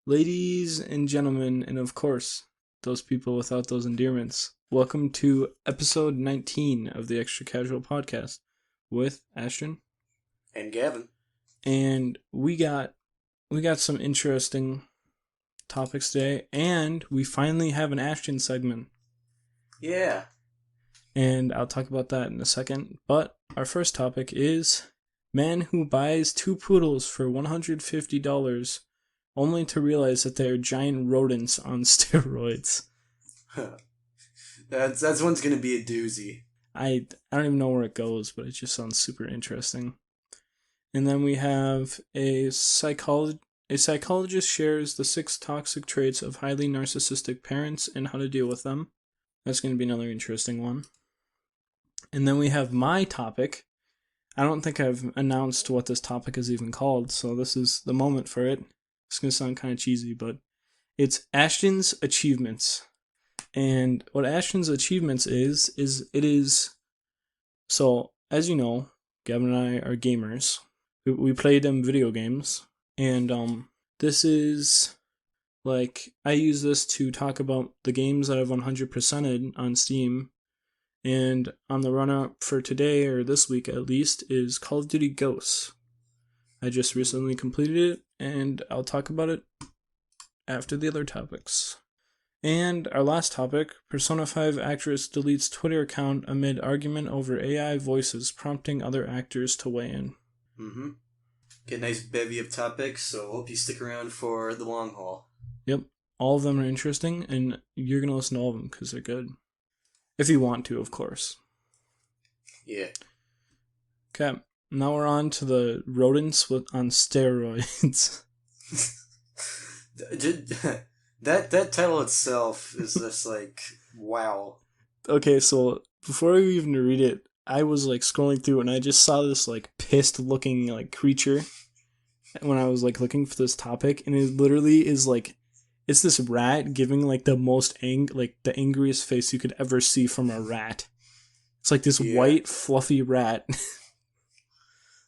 Ladies and gentlemen, and of course, those people without those endearments, welcome to episode 19 of the Extra Casual Podcast with Ashton. And Gavin. And we got some interesting topics today, and we finally have an Ashton segment. Yeah. And I'll talk about that in a second. But our first topic is man who buys two poodles for $150 only to realize that they are giant rodents on steroids. That's one's gonna be a doozy. I don't even know where it goes, but it just sounds super interesting. And then we have a psychologist shares the 6 toxic traits of highly narcissistic parents and how to deal with them. That's going to be another interesting one. And then we have my topic. I don't think I've announced what this topic is even called, so this is the moment for it. It's going to sound kind of cheesy, but it's Ashton's Achievements. And what Ashton's Achievements is it is, so as you know, Gavin and I are gamers. We play them video games, and this is, like, I use this to talk about the games that I've 100%ed on Steam, and on the run-up for today, or this week at least, is Call of Duty Ghosts. I just recently completed it, and I'll talk about it after the other topics. And our last topic, Persona 5 actress deletes Twitter account amid argument over AI voices, prompting other actors to weigh in. Mm-hmm. Get a nice bevy of topics, so hope you stick around for the long haul. Yep, all of them are interesting, and you're going to listen to all of them because they're good. If you want to, of course. Yeah. Okay, now we're on to the rodents on steroids. that title itself is just like, wow. Okay, so before I even read it, I was like scrolling through and I just saw this like pissed looking like creature when I was like looking for this topic, and it literally is like, it's this rat giving like the most the angriest face you could ever see from a rat. It's like this white fluffy rat.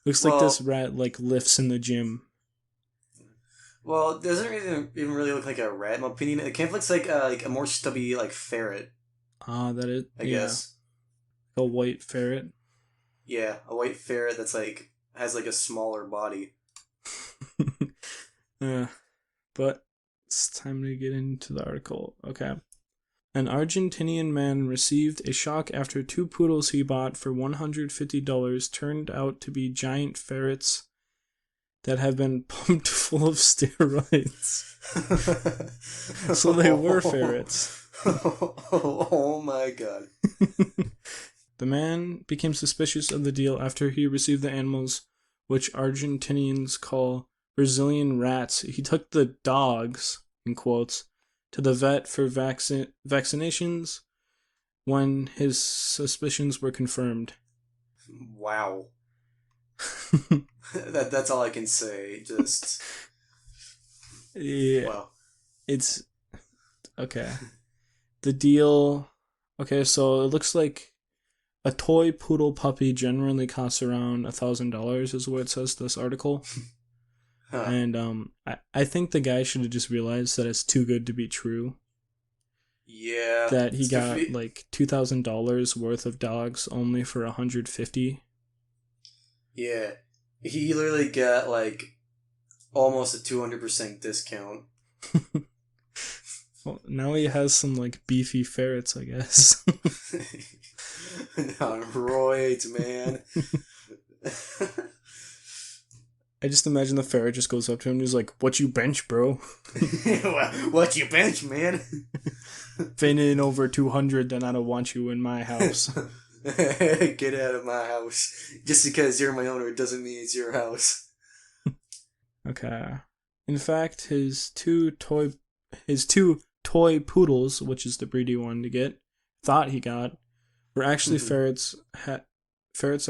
Looks like this rat like lifts in the gym. Well, it doesn't even really look like a rat, in my opinion. It kind of looks like a more stubby like ferret. That is, I guess. A white ferret. Yeah, a white ferret that's like has like a smaller body. But it's time to get into the article. Okay. An Argentinian man received a shock after 2 poodles he bought for $150 turned out to be giant ferrets that have been pumped full of steroids. So they were ferrets. Oh my god. The man became suspicious of the deal after he received the animals, which Argentinians call Brazilian rats. He took the dogs, in quotes, to the vet for vaccinations when his suspicions were confirmed. Wow. That's all I can say. Just yeah. wow. It's okay. The deal. Okay, so it looks like a toy poodle puppy generally costs around $1,000, is what it says this article. Huh. And I think the guy should have just realized that it's too good to be true. Yeah. That he got like $2,000 worth of dogs only for $150. Yeah, he literally got like almost a 200% discount. Well, now he has some like beefy ferrets, I guess. On roids, man. I just imagine the ferret just goes up to him and he's like, "What you bench, bro?" What you bench, man? Finning over 200, then I don't want you in my house. Get out of my house. Just because you're my owner doesn't mean it's your house. Okay. In fact, his two toy poodles, which is the breed he wanted to get, thought he got, were actually ferrets that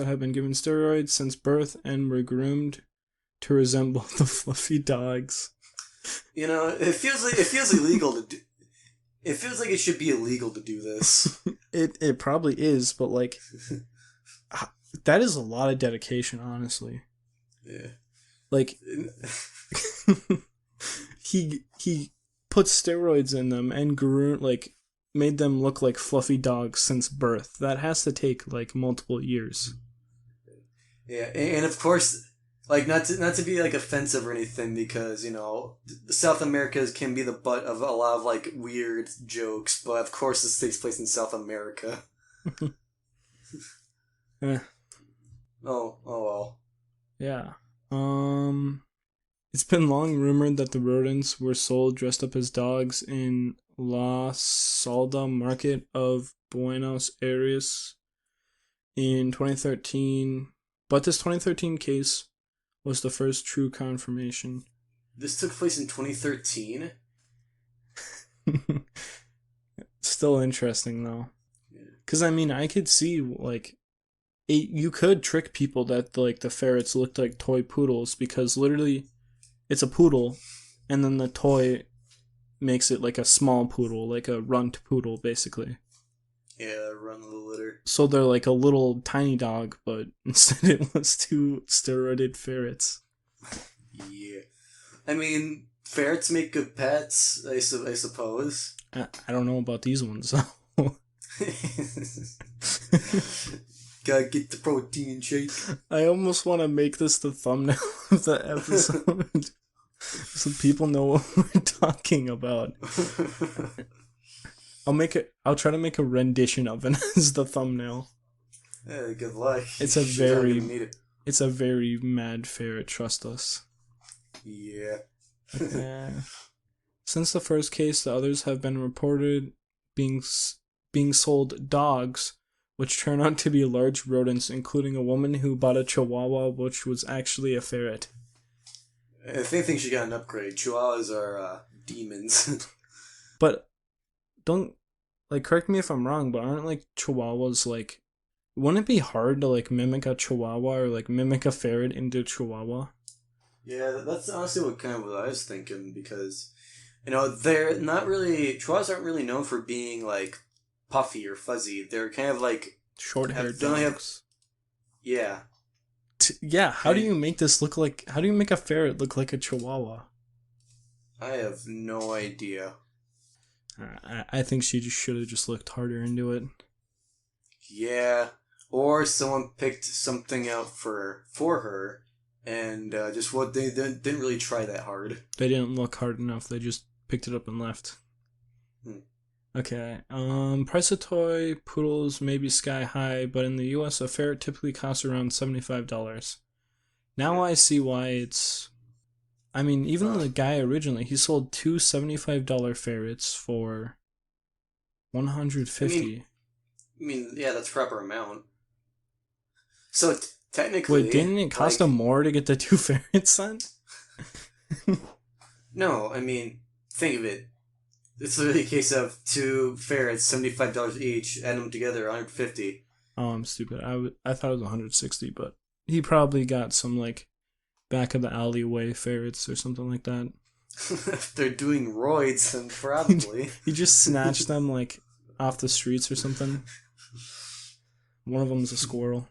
have been given steroids since birth and were groomed to resemble the fluffy dogs. You know, it feels illegal to do. It feels like it should be illegal to do this. It probably is, but like, that is a lot of dedication, honestly. Yeah. Like, he put steroids in them and grew like made them look like fluffy dogs since birth. That has to take like multiple years. Yeah, and of course, like not to be like offensive or anything, because South America can be the butt of a lot of like weird jokes, but of course this takes place in South America. Eh, Oh well. yeah. It's been long rumored that the rodents were sold dressed up as dogs in La Salda market of Buenos Aires in 2013, but this 2013 case was the first true confirmation. This took place in 2013. Still interesting though, Yeah. because I mean, I could see like you could trick people that like the ferrets looked like toy poodles because literally it's a poodle, and then the toy makes it like a small poodle, like a runt poodle, basically. Yeah, run the litter. So they're like a little tiny dog, but instead it was two steroided ferrets. Yeah. I mean, ferrets make good pets, I suppose. I don't know about these ones. Gotta get the protein shake. I almost want to make this the thumbnail of the episode so people know what we're talking about. I'll try to make a rendition of it as the thumbnail. Yeah, good luck. It's a very mad ferret, trust us. Yeah. Okay. Since the first case, the others have been reported being sold dogs, which turn out to be large rodents, including a woman who bought a chihuahua, which was actually a ferret. I think she got an upgrade. Chihuahuas are demons. But don't correct me if I'm wrong, but aren't like chihuahuas like wouldn't it be hard to like mimic a chihuahua or like mimic a ferret into chihuahua? Yeah, that's honestly what I was thinking, because they're not really Chihuahuas aren't really known for being like puffy or fuzzy. They're kind of like Short-haired don't have dogs. yeah. Yeah, how do you make this look like? How do you make a ferret look like a chihuahua? I have no idea. I think she just should have just looked harder into it. Yeah, or someone picked something out for her, and just what they didn't really try that hard. They didn't look hard enough. They just picked it up and left. Okay. Price of toy poodles may be sky high, but in the U.S., a ferret typically costs around $75. Now I see why it's. I mean, even the guy originally, he sold two $75 ferrets for $150. I mean, yeah, that's proper amount. So technically, wait, didn't it cost him more to get the two ferrets sent? No, I mean, think of it. It's literally a case of two ferrets, $75 each, add them together, $150. Oh, I'm stupid. I thought it was $160, but he probably got some like back of the alleyway ferrets or something like that. If they're doing roids, then probably. He just snatched them like off the streets or something. One of them's a squirrel.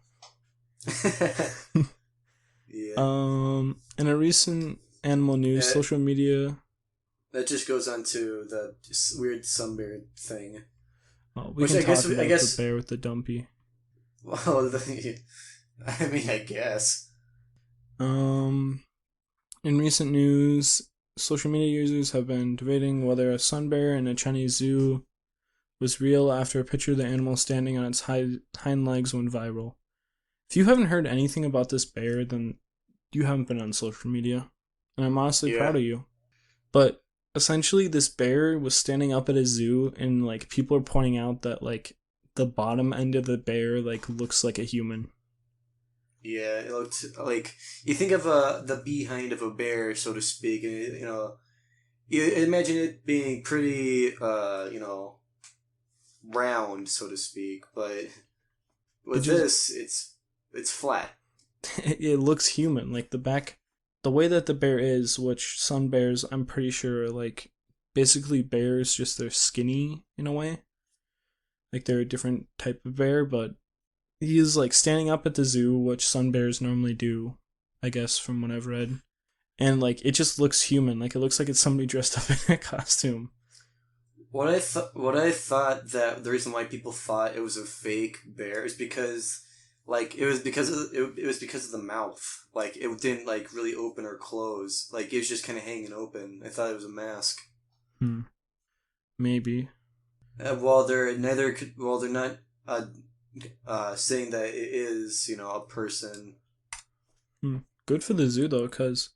Yeah. In a recent animal news, social media. That just goes on to the weird sunbear thing. Oh, we can talk about the bear with the dumpy. Well, I mean, I guess. In recent news, social media users have been debating whether a sun bear in a Chinese zoo was real after a picture of the animal standing on its hind legs went viral. If you haven't heard anything about this bear, then you haven't been on social media, and I'm honestly proud of you. But essentially, this bear was standing up at a zoo, and like people are pointing out that like the bottom end of the bear like looks like a human. Yeah, it looked like you think of the behind of a bear, so to speak, and you imagine it being pretty round, so to speak, but with this, it's flat. It looks human, like the way that the bear is, which some bears I'm pretty sure are like basically bears, just they're skinny in a way. Like they're a different type of bear, but he is like standing up at the zoo, which sun bears normally do, I guess, from what I've read. and like it just looks human. Like it looks like it's somebody dressed up in a costume. What I thought that the reason why people thought it was a fake bear is because like it was because of the mouth. Like it didn't like really open or close. Like it was just kind of hanging open. I thought it was a mask. Hmm. Maybe. While they're not saying that it is a person. Hmm. Good for the zoo though, because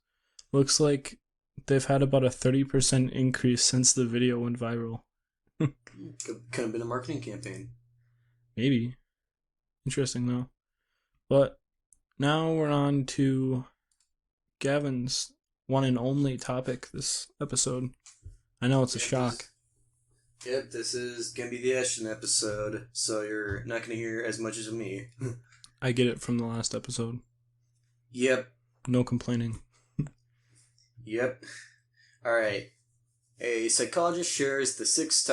looks like they've had about a 30% increase since the video went viral. Could have been a marketing campaign. Maybe. Interesting though. But now we're on to Gavin's one and only topic this episode. I know it's a shock. This is gonna be the Ashton episode, so you're not gonna hear as much as of me. I get it from the last episode. Yep. No complaining. Yep. Alright. A psychologist shares the six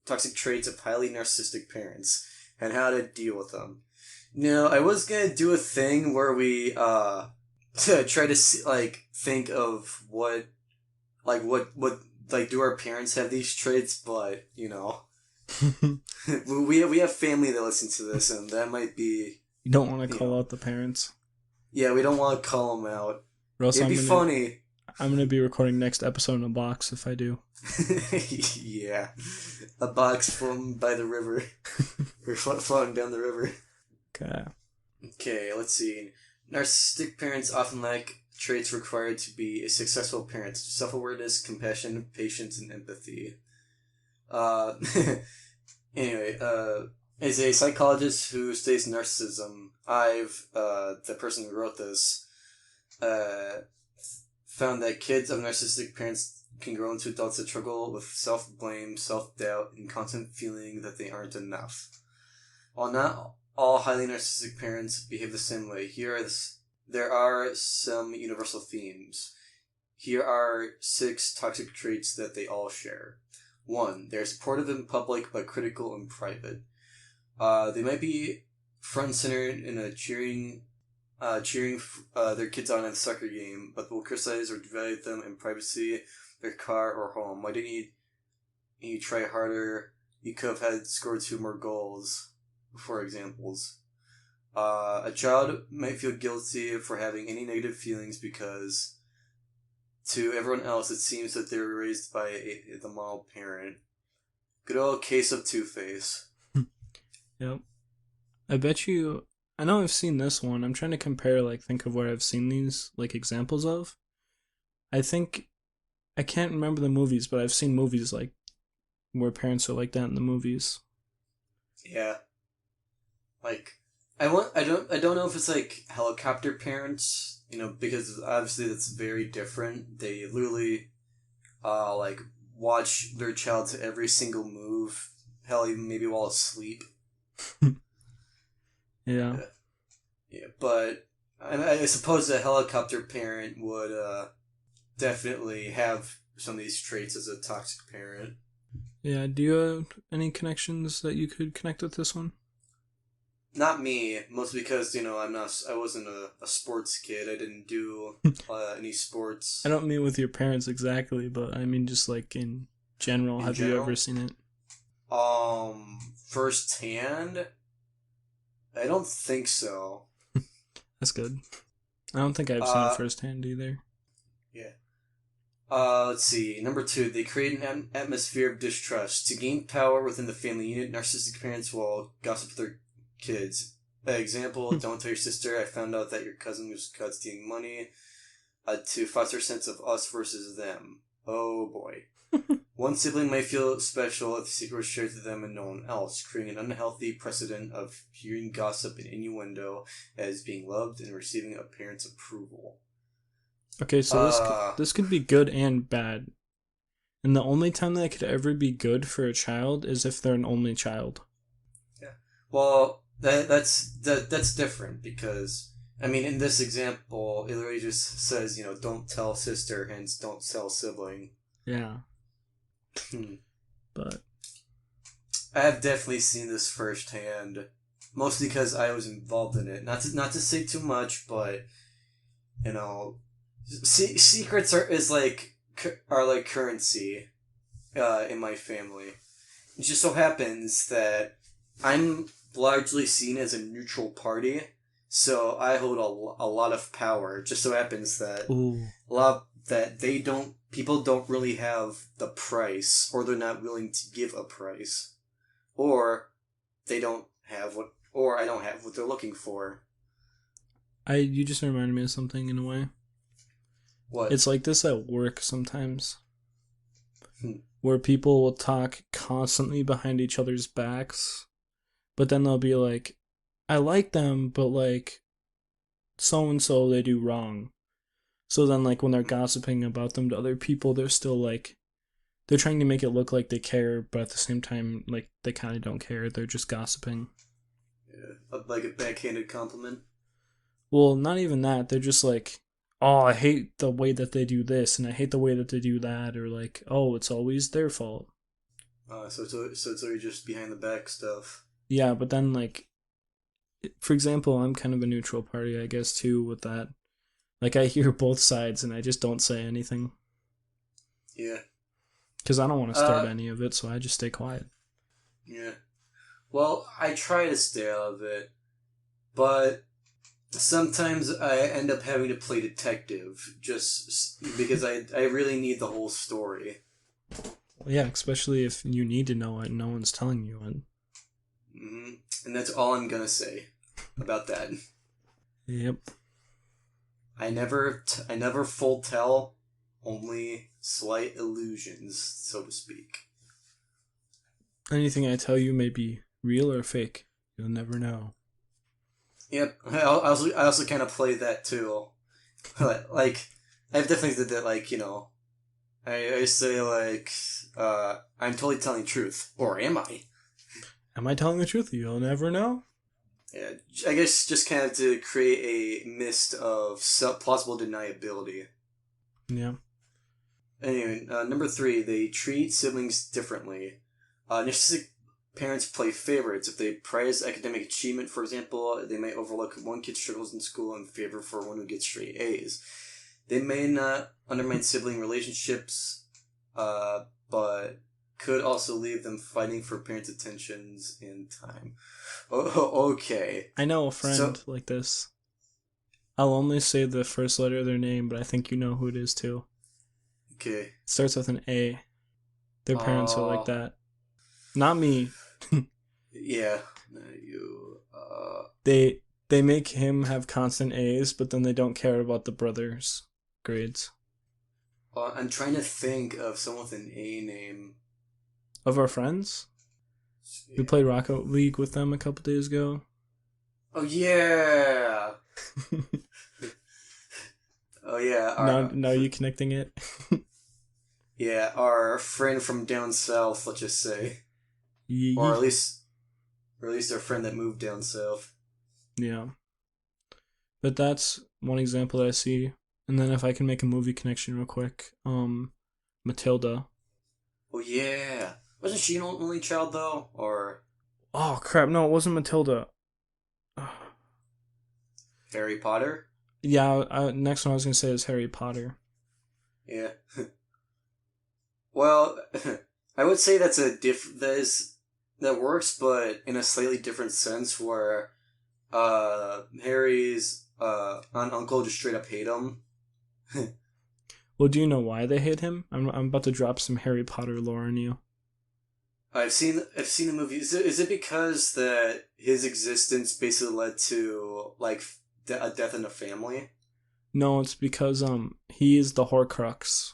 toxic traits of highly narcissistic parents and how to deal with them. Now, I was gonna do a thing where we try to think of what do our parents have these traits, but we have family that listen to this, and that might be. You don't want to call out the parents. Yeah, we don't want to call them out. Or else It'd be funny. I'm gonna be recording next episode in a box if I do. Yeah, a box floating by the river, or floating down the river. Okay, let's see. Narcissistic parents often lack traits required to be a successful parent: self-awareness, compassion, patience, and empathy. Anyway, as a psychologist who studies narcissism, the person who wrote this, found that kids of narcissistic parents can grow into adults that struggle with self-blame, self-doubt, and constant feeling that they aren't enough. While not all highly narcissistic parents behave the same way, there are some universal themes. Here are 6 toxic traits that they all share. 1. They're supportive in public but critical in private. They might be front and center in a cheering their kids on at the soccer game, but will criticize or devalue them in privacy, their car or home. Why didn't you try harder? You could have had scored 2 more goals, for examples. A child might feel guilty for having any negative feelings because to everyone else it seems that they were raised by the model parent. Good old case of Two-Face. Yep. I know I've seen this one. I'm trying to compare, think of where I've seen these, examples of. I can't remember the movies, but I've seen movies, where parents are like that in the movies. Yeah. I don't know if it's, helicopter parents, because obviously that's very different. They literally, watch their child's every single move, hell, even maybe while asleep. Yeah. Yeah, but I suppose a helicopter parent would definitely have some of these traits as a toxic parent. Yeah, do you have any connections that you could connect with this one? Not me, mostly because, I wasn't a sports kid. I didn't do any sports. I don't mean with your parents exactly, but I mean just in general. Have you ever seen it? Firsthand? I don't think so. That's good. I don't think I've seen it firsthand either. Yeah. Let's see. Number 2, they create an atmosphere of distrust. To gain power within the family unit, narcissistic parents will gossip to their kids. Example, don't tell your sister I found out that your cousin was caught stealing money. To foster a sense of us versus them. Oh boy. One sibling might feel special if the secret was shared to them and no one else, creating an unhealthy precedent of hearing gossip and innuendo as being loved and receiving a parent's approval. Okay, so this could be good and bad. And the only time that it could ever be good for a child is if they're an only child. Yeah. Well, that's different because, in this example, it literally just says, don't tell sister, hence don't tell sibling. Yeah. But I have definitely seen this firsthand, mostly because I was involved in it. Not to say too much, but Secrets are like currency in my family. It just so happens that I'm largely seen as a neutral party, so I hold a lot of power. It just so happens that Ooh. a lot that they don't people don't really have the price, or they're not willing to give a price, or they don't have what, or I don't have what they're looking for. You just reminded me of something in a way. What? It's like this at work sometimes, Hmm. where people will talk constantly behind each other's backs, but then they'll be like, I like them, but like so and so they do wrong. So then like when they're gossiping about them to other people, they're still like they're trying to make it look like they care, but at the same time like they kind of don't care. They're just gossiping. Yeah, like a backhanded compliment. Well, not even that. They're just like, "Oh, I hate the way that they do this and I hate the way that they do that," or like, "Oh, it's always their fault." So it's already just behind the back stuff. Yeah, but then like for example, I'm kind of a neutral party, I guess too with that. Like I hear both sides and I just don't say anything Yeah. cuz I don't want to start Uh. any of it, so I just stay quiet. Yeah. Well, I try to stay out of it, but sometimes I end up having to play detective just because I really need the whole story. Yeah, especially if you need to know it and no one's telling you it. hmm And that's all I'm gonna say about that. Yep. I never full tell, only slight illusions, so to speak. Anything I tell you may be real or fake. You'll never know. Yep. I also kind of play that too. Like, I've definitely did that. Like, I say like, I'm totally telling the truth, or am I? Am I telling the truth? You'll never know. Yeah, I guess just kind of to create a mist of plausible deniability. Yeah. Anyway, number three, they treat siblings differently. Narcissistic parents play favorites. If they prize academic achievement, for example, they may overlook one kid's struggles in school in favor for one who gets straight A's. They may not undermine sibling relationships, but could also leave them fighting for parents' attentions and time. Okay. I know a So, friend like this. I'll only say the first letter of their name, but I think you know who it is too. okay. It starts with an A. Their parents are like Uh, that. Not me. yeah. You, They make him have constant A's, but then they don't care about the brothers' grades. I'm trying to think of someone with an A name. Of our friends, we Yeah. played Rocket League with them a couple days ago. Oh, yeah. Oh, yeah. Now you connecting it? Yeah, our friend from down south, let's just say. Or Yee. at least our friend that moved down south. Yeah. But that's one example that I see. And then if I can make a movie connection real quick, Matilda. Oh, yeah. Wasn't she an only child, though? Or Oh crap! No, it wasn't Matilda. Harry Potter? Yeah, next one I was gonna say is Harry Potter. Yeah. Well, I would say that's that works, but in a slightly different sense. Where Harry's aunt and uncle just straight up hate him. Well, do you know why they hate him? I'm about to drop some Harry Potter lore on you. I've seen the movie. Is it because that his existence basically led to like a death in the family? No, it's because he is the Horcrux.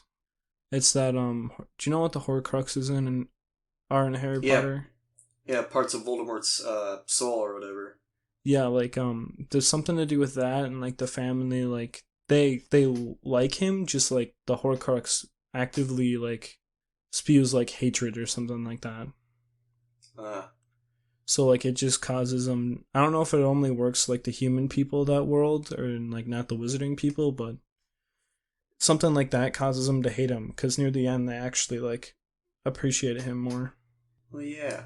It's that do you know what the Horcruxes are in Harry Yeah, Potter? yeah, parts of Voldemort's soul or whatever. Yeah, like there's something to do with that and like the family like they like him just like the Horcrux actively like spews like hatred or something like that. Uh, So like it just causes them. I don't know if it only works like the human people of that world or like not the wizarding people, but something like that causes them to hate him because near the end they actually like appreciate him more. well, yeah.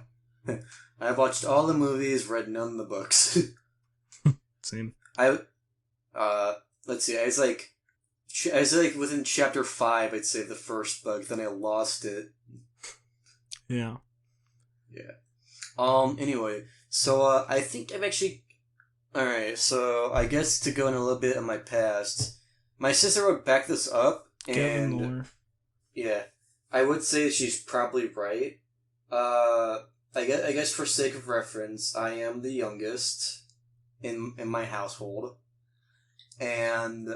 I've watched all the movies, read none of the books. Same. I let's see. I was like I was like within chapter 5, I'd say the first book. Then I lost it. Yeah. Yeah. Anyway, so I think I've actually. All right. So I guess to go in a little bit of my past, my sister would back this up, Gavin and Moore. yeah, I would say she's probably right. Uh, I guess for sake of reference, I am the youngest in my household, and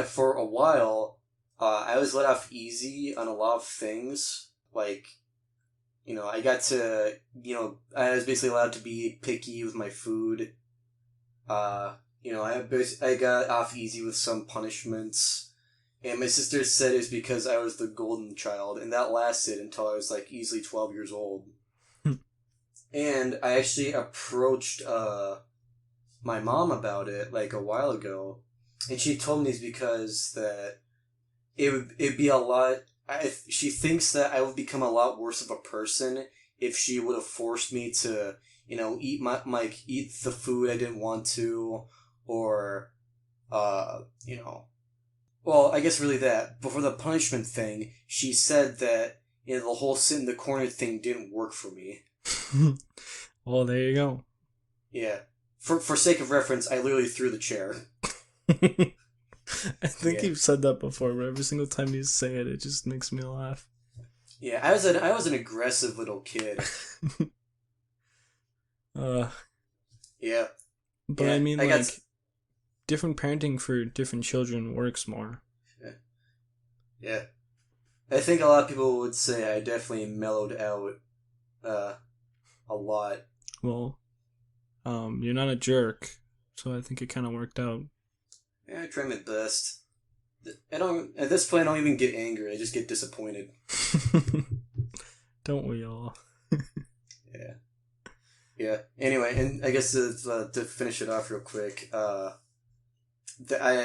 for a while, I was let off easy on a lot of things. Like, I got to, I was basically allowed to be picky with my food. I got off easy with some punishments. And my sister said it was because I was the golden child, and that lasted until I was like easily 12 years old. And I actually approached my mom about it like a while ago, and she told me it's because that it'd be a lot. She thinks that I would become a lot worse of a person if she would have forced me to, eat eat the food I didn't want to, or, you know, well, I guess really that. But for the punishment thing, she said that the whole sit in the corner thing didn't work for me. Well, there you go. Yeah. For sake of reference, I literally threw the chair. I think Yeah. you've said that before, but every single time you say it, it just makes me laugh. Yeah, I was an aggressive little kid. uh, Yeah. but I Yeah. mean, I got. like, different parenting for different children works more. Yeah. I think a lot of people would say I definitely mellowed out uh, a lot. Well, you're not a jerk, so I think it kind of worked out. Yeah, I try my best. I don't. At this point, I don't even get angry. I just get disappointed. Don't we all? Yeah. Yeah. Anyway, and I guess to finish it off real quick, I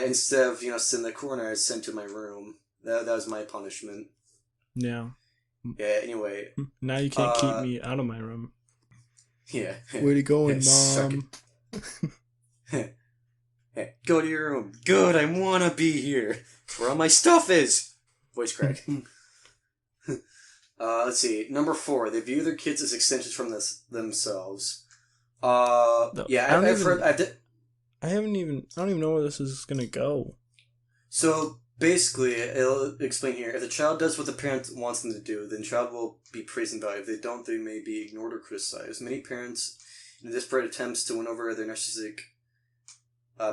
instead of sitting in the corner, I was sent to my room. That was my punishment. Yeah. Yeah. Anyway. Now you can't keep me out of my room. Yeah. Where you going, Suck Mom? it. Hey, go to your room. Good. I wanna be here. Where all my stuff is. Voice crack. Let's see. Number 4. They view their kids as extensions from themselves. No, Yeah, I don't I've even. heard. I don't even know where this is gonna go. So basically, it'll explain here. If the child does what the parent wants them to do, then the child will be praised and valued. If they don't, they may be ignored or criticized. Many parents, in desperate attempts to win over their narcissistic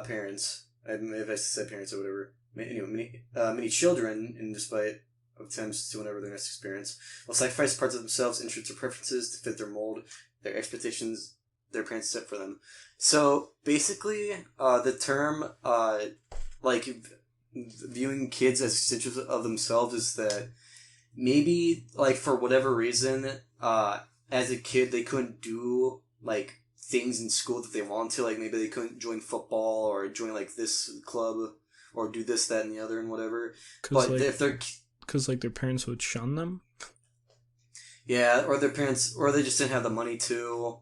parents, if I said parents or whatever, many children, in despite attempts to win over their narcissistic parents, will sacrifice parts of themselves, interests, or preferences to fit their mold, their expectations their parents set for them. So basically, the term like viewing kids as extensions of themselves is that maybe like for whatever reason as a kid they couldn't do like things in school that they want to, like maybe they couldn't join football or join like this club or do this, that, and the other and whatever. Cause But like, if they're cause like their parents would shun them. yeah, or their parents, or they just didn't have the money to,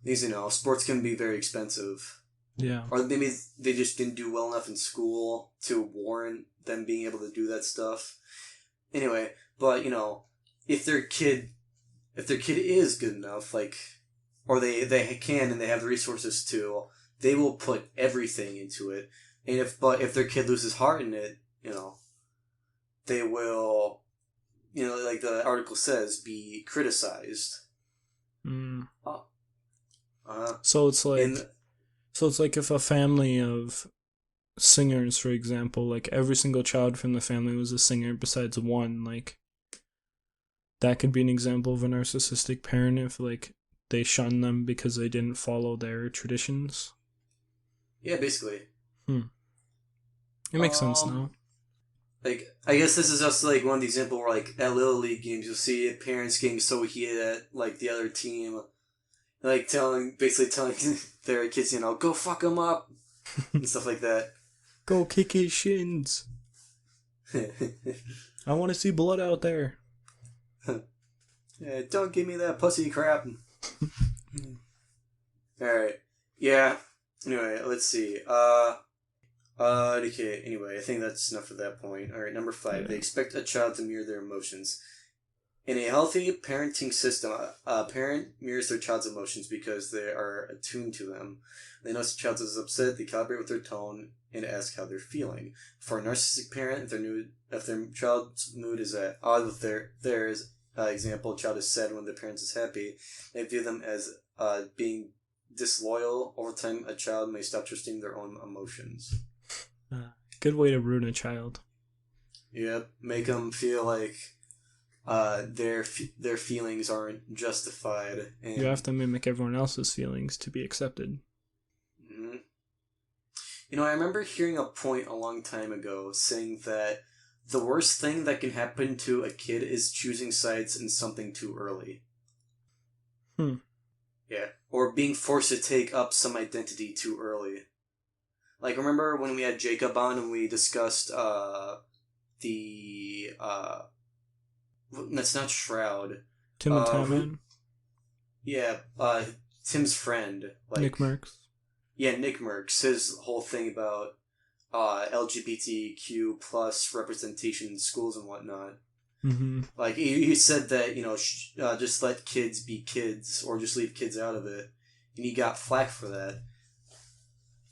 these sports can be very expensive. Yeah. Or maybe they just didn't do well enough in school to warrant them being able to do that stuff. Anyway, but if their kid is good enough, like, or they can and they have the resources to, they will put everything into it. And if their kid loses heart in it, they will, like the article says, be criticized. Mm. Uh, So it's and like, so it's like if a family of singers, for example, like every single child from the family was a singer besides one, like that could be an example of a narcissistic parent if like they shun them because they didn't follow their traditions. yeah, basically. It makes sense Um, now. Like, I guess this is just like one of the examples where, like, at Little League games, you'll see parents getting so heated at like the other team, like basically telling their kids, go fuck them up and stuff like that. Go kick his shins. I want to see blood out there. Yeah, don't give me that pussy crap. All right, yeah. Anyway, let's see. Okay, anyway, I think that's enough of that point. Alright, number 5. They Yeah. expect a child to mirror their emotions. In a healthy parenting system, a parent mirrors their child's emotions because they are attuned to them. They notice the child is upset, they calibrate with their tone, and ask how they're feeling. For a narcissistic parent, if their child's mood is at odds with theirs, example, child is sad when the parent is happy, they view them as being disloyal. Over time, a child may stop trusting their own emotions. Good way to ruin a child. Yep, make them feel like their feelings aren't justified, and You have to mimic everyone else's feelings to be accepted. Mhm. I remember hearing a point a long time ago saying that the worst thing that can happen to a kid is choosing sides in something too early. Hmm. Yeah, or being forced to take up some identity too early. Like, remember when we had Jacob on and we discussed the that's not Shroud. Tim the Who? Tatman, Yeah, Tim's friend. Nick Like, Merckx. yeah, Nick Merckx. His whole thing about LGBTQ plus representation in schools and whatnot. Mm-hmm. Like, he said that just let kids be kids or just leave kids out of it, and he got flack for that.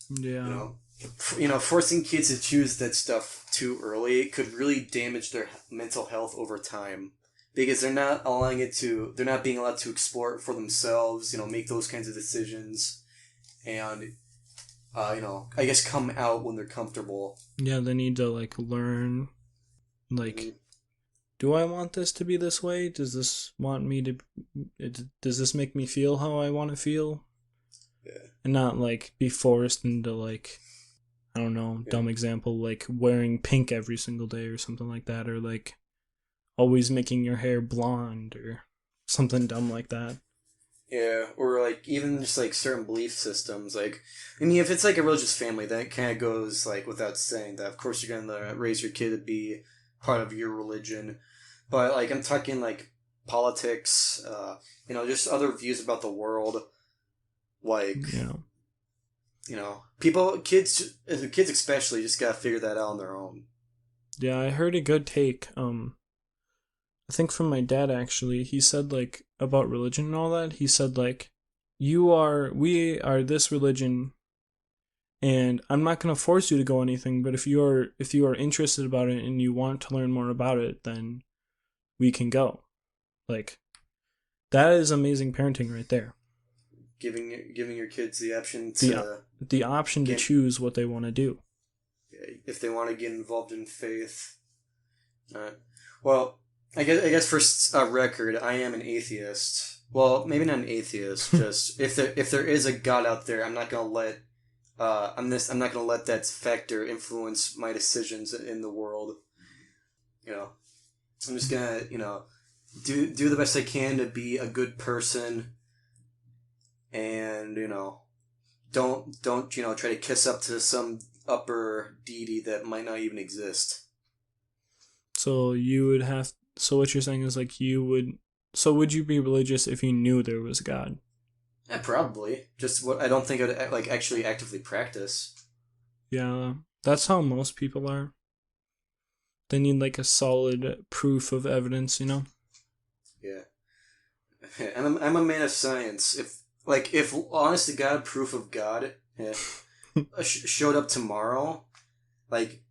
You Yeah. know, forcing kids to choose that stuff too early could really damage their mental health over time because they're not being allowed to explore it for themselves. Make those kinds of decisions, and I guess come out when they're comfortable. Yeah, they need to like learn like, Mhm. do I want this to be this way? Does this want me to does this make me feel how I want to feel? Yeah. And not like be forced into like, I don't know, Yeah. dumb example, like wearing pink every single day or something like that, or like always making your hair blonde or something dumb like that. Yeah, or like even just like certain belief systems. Like, I mean, if it's like a religious family, then it kind of goes like without saying that. Of course, you're gonna raise your kid to be part of your religion, but like I'm talking like politics, just other views about the world. Like, Yeah. kids especially just gotta figure that out on their own. Yeah, I heard a good take. I think from my dad actually. He said like about religion and all that. He said like, we are this religion, and I'm not gonna force you to go anything. But if you are interested about it and you want to learn more about it, then we can go. Like, that is amazing parenting right there. Giving your kids the option The to the option to get choose what they want to do. if they want to get involved in faith. Well, I guess for record, I am an atheist. Well, maybe not an atheist. Just if there is a God out there, I'm not gonna let I'm not gonna let that factor influence my decisions in the world. You know, I'm just gonna do the best I can to be a good person, and don't try to kiss up to some upper deity that might not even exist. So you would have. So what you're saying is like you would. So would you be religious if you knew there was God? Yeah, probably. Just what I don't think I'd like actually actively practice. Yeah, that's how most people are. They need like a solid proof of evidence, you know? Yeah, I'm a man of science. If honest to God proof of God showed up tomorrow, like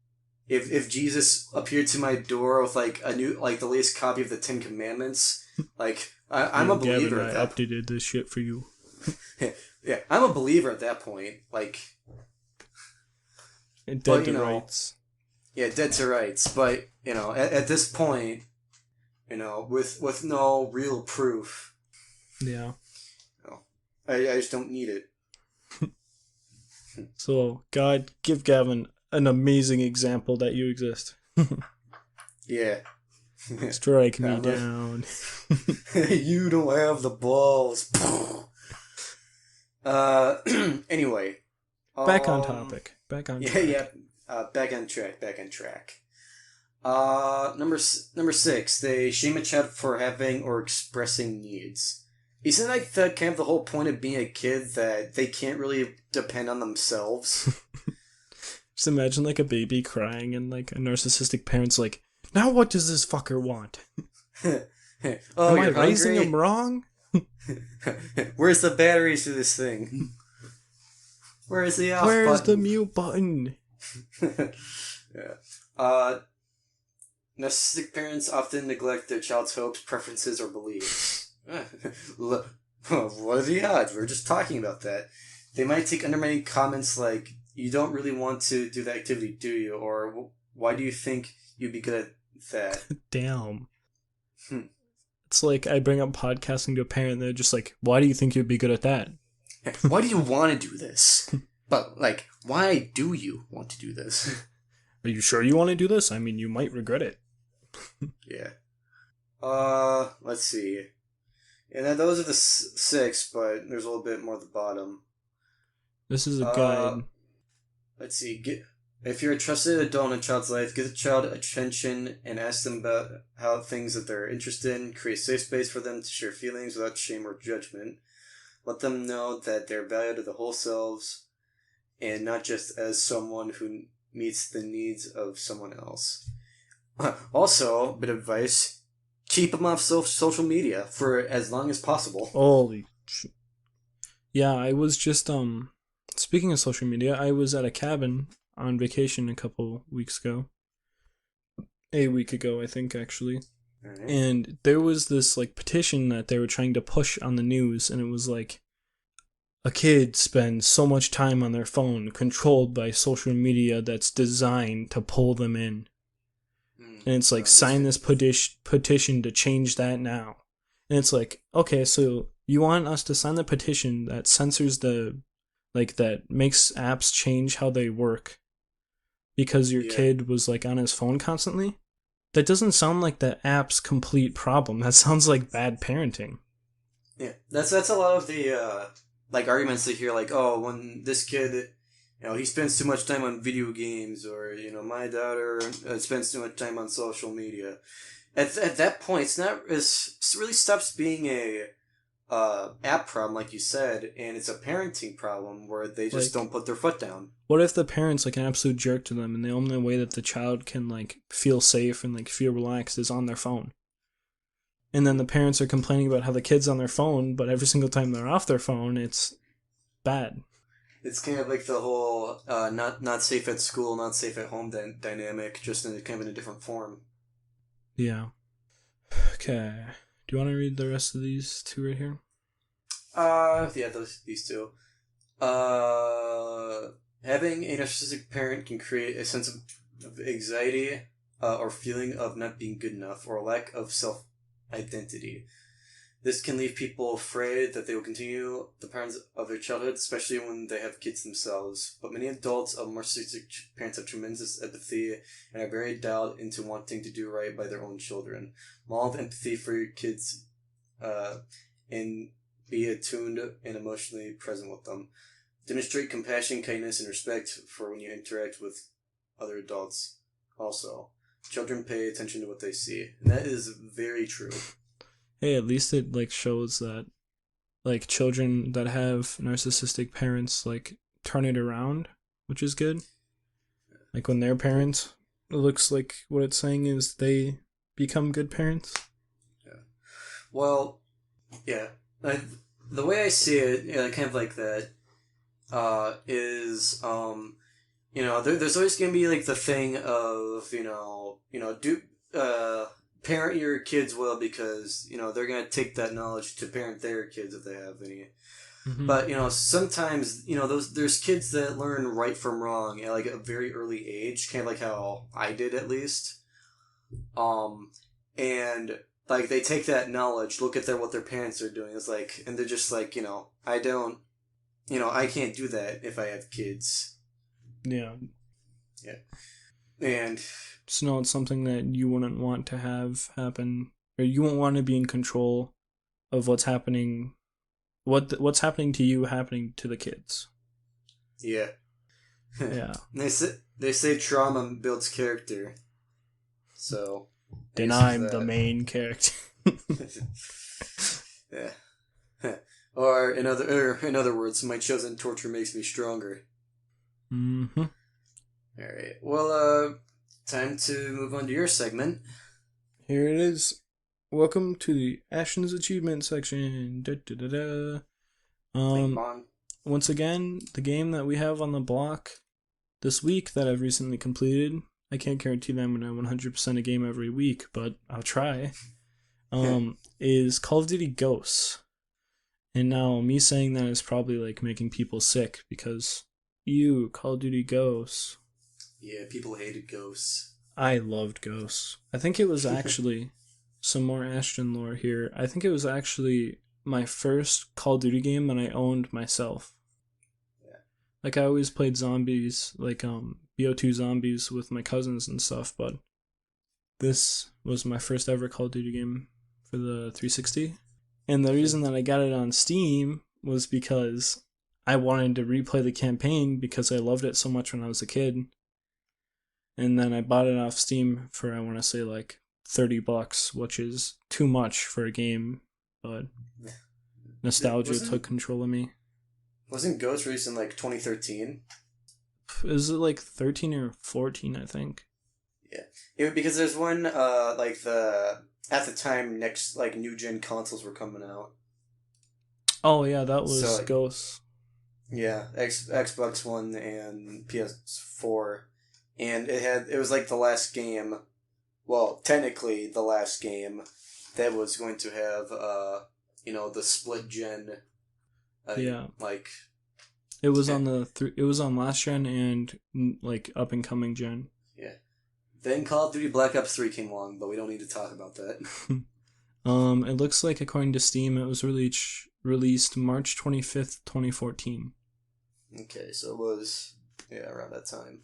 if Jesus appeared to my door with like a new like the latest copy of the Ten Commandments, like I'm Yo, a Gavin, believer I at that. updated this shit for you. Yeah, I'm a believer at that point. Like, And but dead to rights. yeah, dead to rights. But at this point, with no real proof, Yeah. you know, I just don't need it. So, God, give Gavin an amazing example that you exist. Yeah. Strike me I'm a- down. You don't have the balls. uh. Anyway. Back on Um. topic. Back on Yeah. Yeah. track. Back on track. Back on track. Number 6. They shame a child for having or expressing needs. Isn't like the kind of the whole point of being a kid that they can't really depend on themselves? Just imagine like a baby crying and like a narcissistic parent's like, now what does this fucker want? Oh, Am I you're raising hungry? him wrong? Where's the batteries to this thing? Where is the off Where's the button? mute button? Yeah. Narcissistic parents often neglect their child's hopes, preferences, or beliefs. What are the odds? We're just talking about that. They might take undermining comments like, you don't really want to do that activity, do you? Or, why do you think you'd be good at that? Damn. Hmm. It's like I bring up podcasting to a parent and they're just like, why do you think you'd be good at that? Why do you want to do this? But, like, why do you want to do this? Are you sure you want to do this? I mean, you might regret it. Yeah. Let's see. And then those are the six, but there's a little bit more at the bottom. This is a guide. Let's see. If you're a trusted adult in a child's life, give the child attention and ask them about how things that they're interested in. Create a safe space for them to share feelings without shame or judgment. Let them know that they're valued to the whole selves and not just as someone who meets the needs of someone else. Also, bit of advice: keep them off social media for as long as possible. Holy shit. Yeah, I was just, speaking of social media, I was at a cabin on vacation a couple weeks ago. A week ago, I think, actually. Alright. And there was this, like, petition that they were trying to push on the news, and it was like, a kid spends so much time on their phone controlled by social media that's designed to pull them in. And it's like, sign this petition to change that now. And it's like, okay, so you want us to sign the petition that censors that makes apps change how they work because your kid was like on his phone constantly? That doesn't sound like the app's complete problem. That sounds like bad parenting. Yeah, that's a lot of the like arguments to hear, like, oh, when this kid, he spends too much time on video games, or my daughter spends too much time on social media. At that point, it really stops being a app problem, like you said, and it's a parenting problem where they just don't put their foot down. What if the parent's like an absolute jerk to them, and the only way that the child can like feel safe and like feel relaxed is on their phone? And then the parents are complaining about how the kid's on their phone, but every single time they're off their phone, it's bad. It's kind of like the whole not safe at school, not safe at home dynamic, just in kind of in a different form. Yeah. Okay. Do you want to read the rest of these two right here? Yeah, these two. Having a narcissistic parent can create a sense of anxiety or feeling of not being good enough, or a lack of self-identity. This can leave people afraid that they will continue the patterns of their childhood, especially when they have kids themselves. But many adults of narcissistic parents have tremendous empathy and are very dialed into wanting to do right by their own children. Model empathy for your kids and be attuned and emotionally present with them. Demonstrate compassion, kindness, and respect for when you interact with other adults. Also, children pay attention to what they see, and that is very true. Hey, at least it like shows that like children that have narcissistic parents like turn it around, which is good. Like when their parents, it looks like what it's saying is they become good parents. Yeah. Well, yeah. The way I see it, kind of like that, is there's always gonna be like the thing of parent your kids well, because they're gonna take that knowledge to parent their kids if they have any. Mm-hmm. But sometimes there's kids that learn right from wrong at like a very early age, kind of like how I did at least. And like they take that knowledge, look at what their parents are doing. It's like, and they're just like, I can't do that if I have kids. Yeah. Yeah. And it's not something that you wouldn't want to have happen, or you won't want to be in control of what's happening, what's happening to you happening to the kids. Yeah. Yeah. They say trauma builds character. So then I'm the main character. Yeah. Or in other words, my chosen torture makes me stronger. Mm-hmm. All right. Well, time to move on to your segment. Here it is. Welcome to the Ashton's Achievement section. Da, da, da, da. Bing bong. Once again, the game that we have on the block this week that I've recently completed. I can't guarantee that I'm going to 100% a game every week, but I'll try. Is Call of Duty Ghosts. And now me saying that is probably like making people sick because Call of Duty Ghosts. Yeah, people hated Ghosts. I loved Ghosts. I think it was actually some more Ashton lore here. I think it was actually my first Call of Duty game that I owned myself. Yeah. Like I always played zombies, like BO2 zombies with my cousins and stuff, but this was my first ever Call of Duty game for the 360. And the reason that I got it on Steam was because I wanted to replay the campaign because I loved it so much when I was a kid. And then I bought it off Steam for, I want to say, like $30, which is too much for a game, but nostalgia took control of me. Wasn't Ghost released in like 2013? Is it like 13 or 14, I think? Yeah. Because there's one, like at the time, next, like, new gen consoles were coming out. Oh, yeah, that was So, like, Ghosts. Yeah, Xbox One and PS4. And it was like the last game, well, technically the last game that was going to have, the split gen, Yeah. like... It was on it was on last gen and like up and coming gen. Yeah. Then Call of Duty Black Ops 3 came along, but we don't need to talk about that. It looks like according to Steam, it was released March 25th, 2014. Okay, so it was around that time.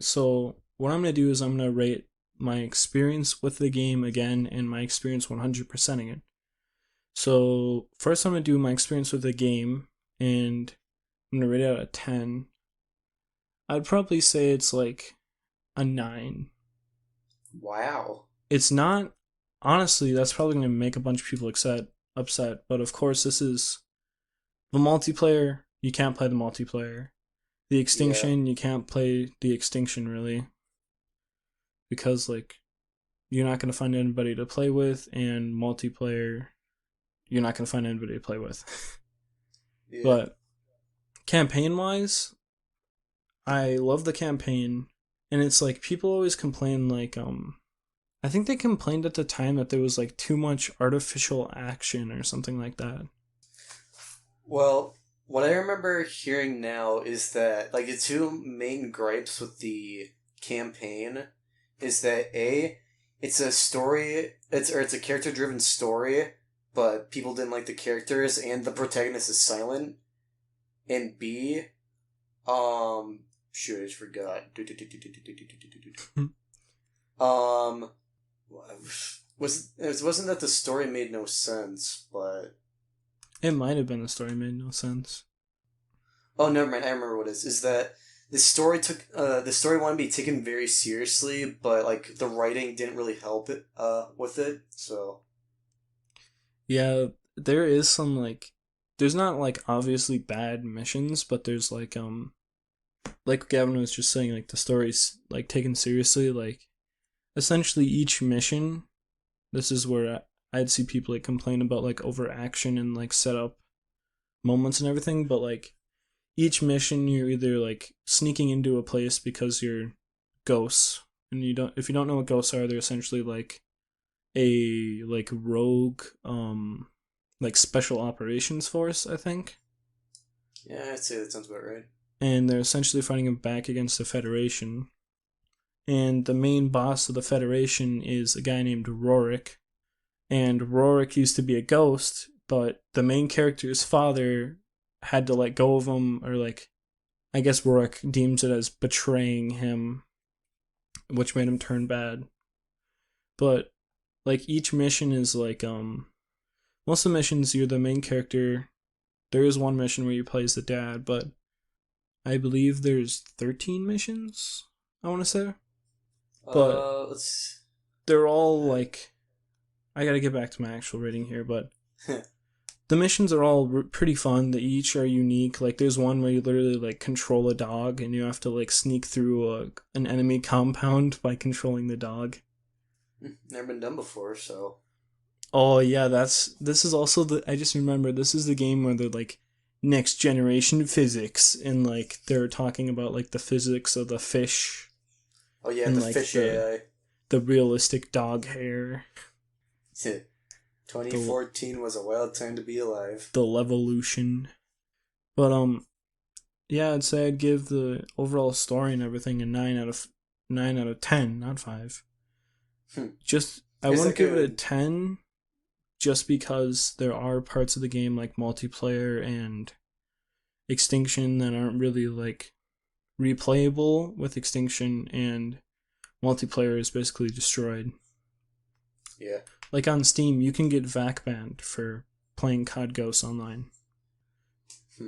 So what I'm gonna do is I'm gonna rate my experience with the game again and my experience 100%ing it. So first I'm gonna do my experience with the game and I'm gonna rate it out of 10. I'd probably say it's like a 9. Wow. It's not, honestly, that's probably gonna make a bunch of people upset, but of course this is the multiplayer. You can't play the multiplayer. The Extinction, you can't play the Extinction really. Because, like, you're not going to find anybody to play with, and multiplayer, you're not going to find anybody to play with. Yeah. But, campaign-wise, I love the campaign, and it's like, people always complain, like, I think they complained at the time that there was, like, too much artificial action or something like that. Well, what I remember hearing now is that, like, the two main gripes with the campaign is that it's a story, it's a character-driven story, but people didn't like the characters, and the protagonist is silent. And B, shoot, I just forgot. Wasn't that the story made no sense, but... It might have been the story made no sense. Oh, never mind. I remember what it is. Is that the story wanted to be taken very seriously, but like the writing didn't really help it with it. So yeah, there is some like there's not like obviously bad missions, but there's like Gavin was just saying, like the story's like taken seriously. Like essentially each mission, this is where I'd see people like complain about like over action and like set up moments and everything, but like each mission you're either like sneaking into a place because you're ghosts, and if you don't know what ghosts are, they're essentially like a like rogue like special operations force, I think. Yeah, I'd say that sounds about right. And they're essentially fighting back against the Federation. And the main boss of the Federation is a guy named Rorik. And Rorik used to be a ghost, but the main character's father had to let go of him, or like, I guess Rorik deems it as betraying him, which made him turn bad. But like each mission is like most of the missions you're the main character. There is one mission where you play as the dad, but I believe there's 13 missions, I want to say. But they're all like, I gotta get back to my actual rating here, but The missions are all pretty fun. They each are unique. Like there's one where you literally like control a dog and you have to like sneak through an enemy compound by controlling the dog. Never been done before, so. Oh yeah, this is also I just remember this is the game where they're like next generation physics and like they're talking about like the physics of the fish Oh yeah, and the like fish AI. the realistic dog hair. 2014 was a wild time to be alive. The Levolution. But yeah, I'd say I'd give the overall story and everything a 9 out of 10, not 5. Just I wouldn't give it a 10 just because there are parts of the game like multiplayer and Extinction that aren't really like replayable with Extinction, and multiplayer is basically destroyed. Yeah. Like on Steam, you can get VAC banned for playing COD Ghosts online.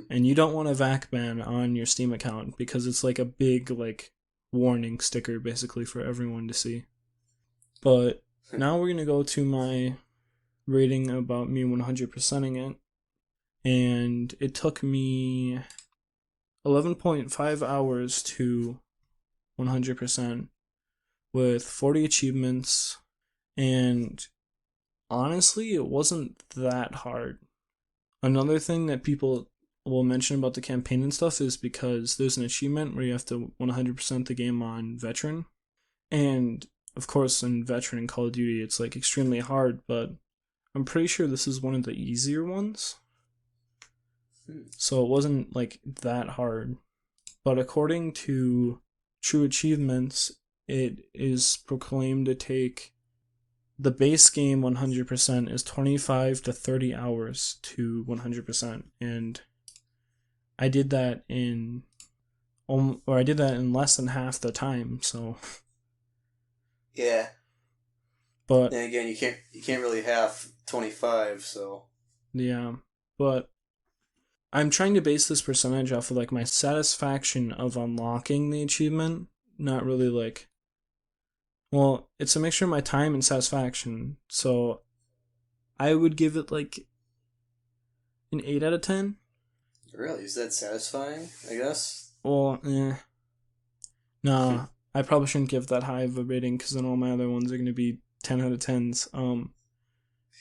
And you don't want a VAC ban on your Steam account because it's like a big like warning sticker basically for everyone to see. But now we're going to go to my rating about me 100%ing it. And it took me 11.5 hours to 100% with 40 achievements. And honestly, it wasn't that hard. Another thing that people will mention about the campaign and stuff is because there's an achievement where you have to 100% the game on Veteran. And of course, in Veteran and Call of Duty, it's like extremely hard, but I'm pretty sure this is one of the easier ones. So it wasn't like that hard. But according to True Achievements, it is proclaimed to take the base game 100% is 25 to 30 hours to 100%. And I did that in less than half the time, so yeah. But then again, you can't really half 25, so yeah. But I'm trying to base this percentage off of like my satisfaction of unlocking the achievement, not really like, well, it's a mixture of my time and satisfaction. So I would give it like an 8 out of 10. Really? Is that satisfying, I guess? Well, Nah, I probably shouldn't give that high of a rating because then all my other ones are going to be 10 out of 10s.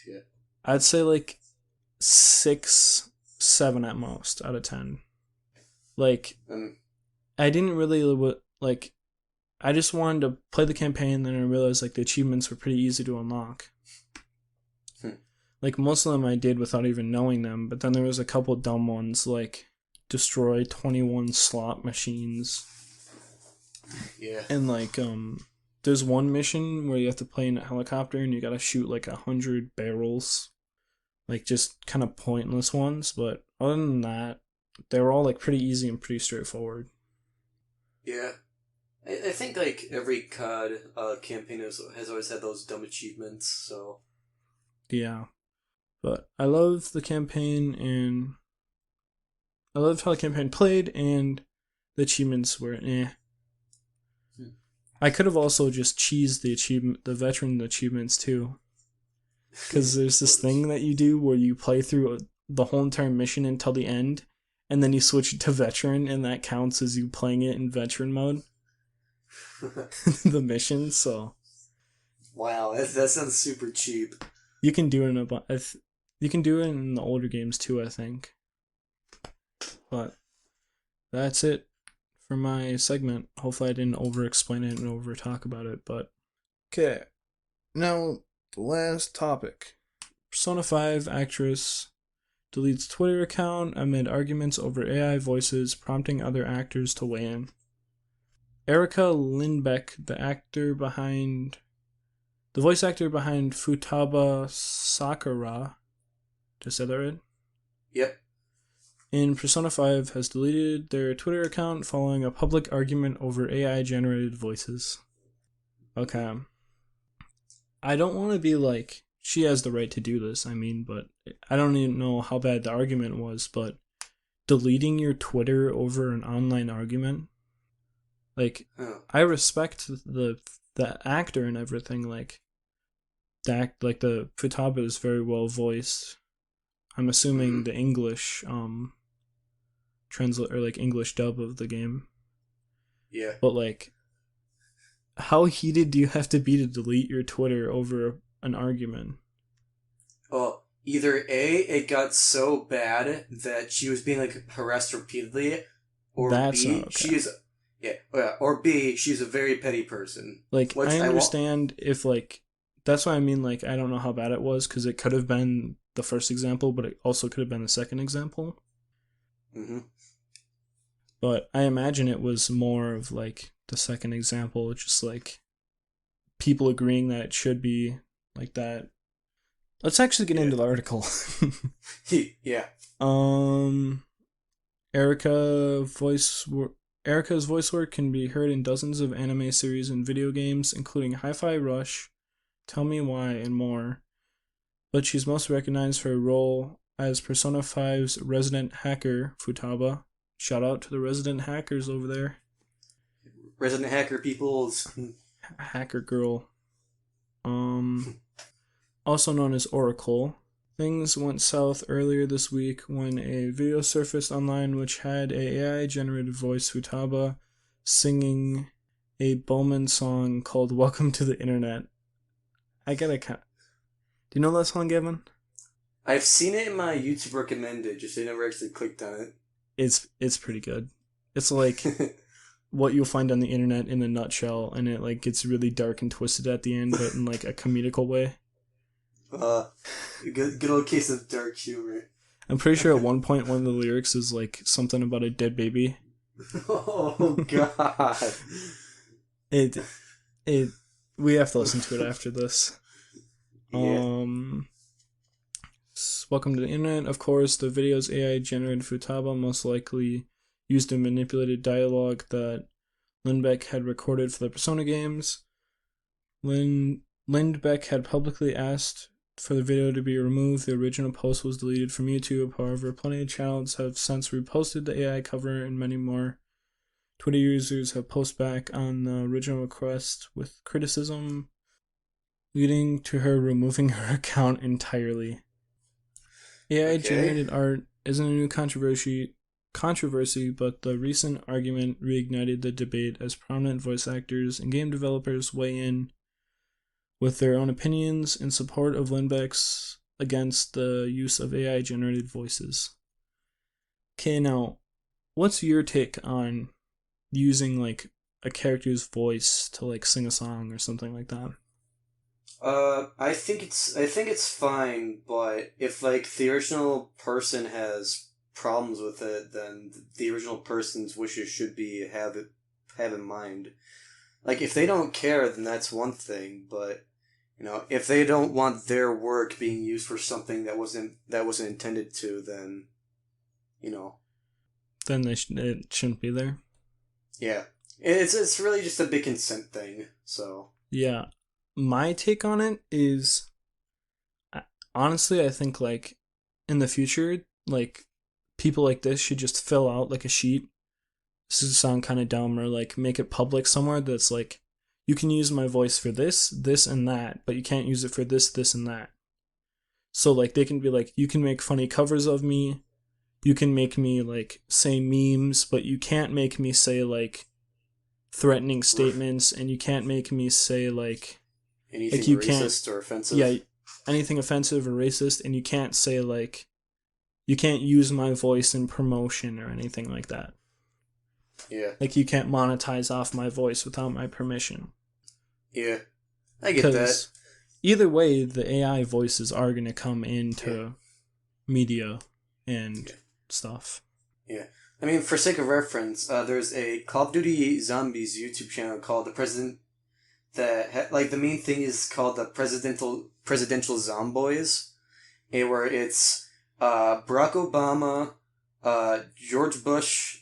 Yeah. I'd say like 6, 7 at most out of 10. Like, I didn't really, like, I just wanted to play the campaign, then I realized like the achievements were pretty easy to unlock. Like most of them I did without even knowing them, but then there was a couple dumb ones like destroy 21 slot machines. Yeah. And like there's one mission where you have to play in a helicopter and you gotta shoot like 100 barrels. Like just kind of pointless ones, but other than that, they were all like pretty easy and pretty straightforward. Yeah. I think like every COD campaign has always had those dumb achievements, so yeah. But I love the campaign, and I loved how the campaign played, and the achievements were I could have also just cheesed the veteran achievements too, because there's this thing that you do where you play through the whole entire mission until the end, and then you switch it to veteran, and that counts as you playing it in veteran mode. The mission, so wow, that sounds super cheap. You can do it you can do it in the older games too, I think. But that's it for my segment. Hopefully I didn't over explain it and over talk about it, but okay. Now the last topic. Persona 5 actress deletes Twitter account amid arguments over AI voices, prompting other actors to weigh in. Erika Lindbeck, the voice actor behind Futaba Sakura, did I say that right? Yep. In Persona 5 has deleted their Twitter account following a public argument over AI-generated voices. Okay. I don't want to be like, she has the right to do this, but I don't even know how bad the argument was, but deleting your Twitter over an online argument? Like, I respect the actor and everything, like, the Futaba is very well voiced. I'm assuming Mhm. the English translate or like English dub of the game. Yeah. But like, how heated do you have to be to delete your Twitter over an argument? Well, either A, it got so bad that she was being like harassed repeatedly, or That's not B, okay. she is or B, she's a very petty person. Like, I Which I want. understand if like that's why I mean like I don't know how bad it was because it could have been the first example, but it also could have been the second example. Hmm. But I imagine it was more of like the second example, just like people agreeing that it should be like that. Let's actually get Yeah. into the article. Yeah. um, Erica voice Erica's voice work can be heard in dozens of anime series and video games, including Hi-Fi Rush, Tell Me Why, and more. But she's most recognized for her role as Persona 5's resident hacker, Futaba. Shout out to the resident hackers over there. Resident Hacker peoples. Hacker girl. Um, Also known as Oracle. Things went south earlier this week when a video surfaced online which had a AI generated voice Futaba singing a Bowman song called Welcome to the Internet. I gotta do you know that song, Gavin? I've seen it in my YouTube recommended, just I never actually clicked on It's pretty good. It's like it. what you'll find on the internet in a nutshell, and it like gets really dark and twisted at the end, but in like a comedical way. uh, good old case of dark humor. I'm pretty sure at one point one of the lyrics is like something about a dead baby. Oh God. it it we have to listen to it after this. Yeah. Welcome to the internet. Of course, the video's AI generated Futaba most likely used a manipulated dialogue that Lindbeck had recorded for the Persona games. Lindbeck had publicly asked for the video to be removed. The original post was deleted from YouTube. However, plenty of channels have since reposted the AI cover, and many more Twitter users have posted back on the original request with criticism, leading to her removing her account entirely. AI Okay. generated art isn't a new controversy, but the recent argument reignited the debate as prominent voice actors and game developers weigh in with their own opinions in support of Lindbeck's against the use of AI generated voices. Okay, now, what's your take on using like a character's voice to like sing a song or something like that? I think it's fine, but if like the original person has problems with it, then the original person's wishes should be have in mind. Like if they don't care, then that's one thing, but if they don't want their work being used for something that wasn't intended to, then you know, Then it shouldn't be there. yeah, it's really just a big consent thing. So Yeah, my take on it is honestly, I think like in the future, like people like this should just fill out like a sheet. This is sound kind of dumb, or like make it public somewhere that's like you can use my voice for this, and that, but you can't use it for this, and that. So like they can be like, you can make funny covers of me, you can make me like say memes, but you can't make me say like threatening statements, and you can't make me say like anything you can't, racist or yeah, offensive. anything offensive or racist, and you can't say like you can't use my voice in promotion or anything like that. Yeah, Like you can't monetize off my voice without my permission. yeah, I get that. Because either way, the AI voices are going to come Yeah, into media and yeah. stuff. Yeah. I mean, for sake of reference, there's a Call of Duty Zombies YouTube channel called the President like the main thing is called the Presidential Zomboys, where it's Barack Obama, George Bush,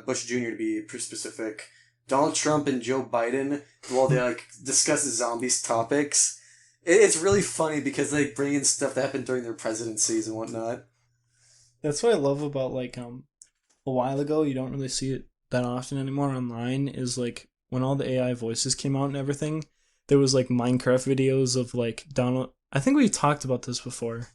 Bush Jr. to be pretty specific, Donald Trump and Joe Biden while they like discuss zombies topics. It's really funny because they bring in stuff that happened during their presidencies and whatnot. That's what I love about like a while ago, you don't really see it that often anymore online, is like when all the AI voices came out and everything, there was like Minecraft videos of like Donald. I think we talked about this before.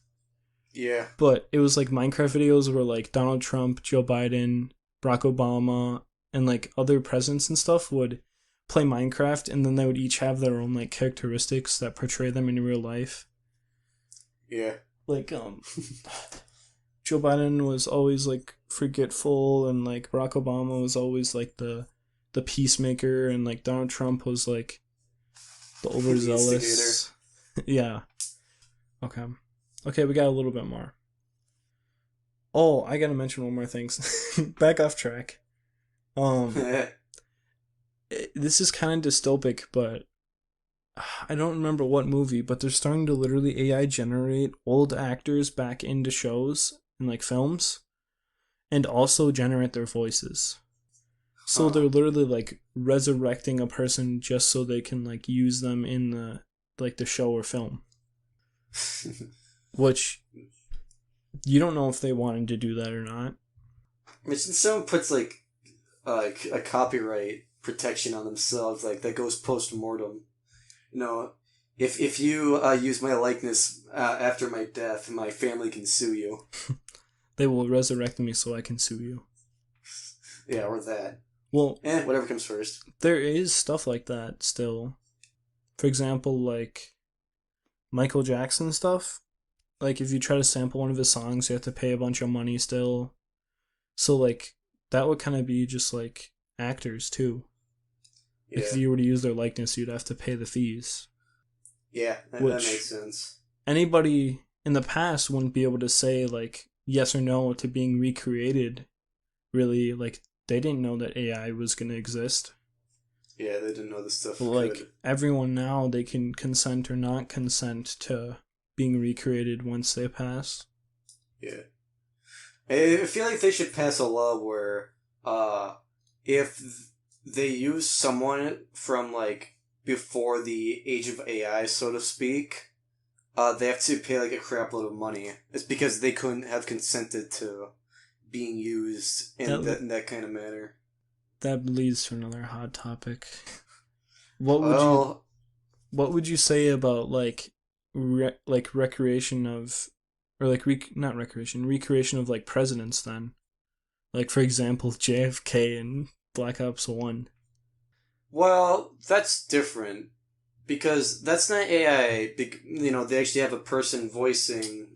Yeah. but it was like Minecraft videos where like Donald Trump, Joe Biden, Barack Obama, and like other presidents and stuff would play Minecraft, and then they would each have their own like characteristics that portray them in real life. Yeah. Like Joe Biden was always like forgetful, and like Barack Obama was always like the peacemaker, and like Donald Trump was like the The instigator. overzealous. Yeah. Okay. Okay, we got a little bit more. Oh, I gotta mention one more thing. Back off track. Um, this is kind of dystopic, but I don't remember what movie, but they're starting to literally AI generate old actors back into shows and like films, and also generate their voices. So Huh. they're literally like resurrecting a person just so they can like use them in the show or film, which you don't know if they wanted to do that or not. Imagine someone puts like a copyright protection on themselves, like that goes post mortem. You know, if you use my likeness after my death, my family can sue you. They will resurrect me so I can sue you. Yeah, or that. Well, Whatever comes first. there is stuff like that still. For example, like Michael Jackson stuff. Like if you try to sample one of his songs, you have to pay a bunch of money still. So like that would kind of be just like actors too. Like if Yeah, you were to use their likeness, you'd have to pay the fees, yeah, that which makes sense. anybody in the past wouldn't be able to say like yes or no to being recreated. Really, like they didn't know that AI was going to exist. Yeah, they didn't know this But stuff like could. everyone now, they can consent or not consent to being recreated once they pass. Yeah, I feel like they should pass a law where, if they use someone from like before the age of AI, so to speak, they have to pay like a crap load of money. It's because they couldn't have consented to being used That in that kind of manner. that leads to another hot topic. What would you Well, what would you say about like like recreation of or like not recreation recreation of like presidents then? Like for example, JFK and Black Ops 1. that's different because that's not AI. You know, they actually have a person voicing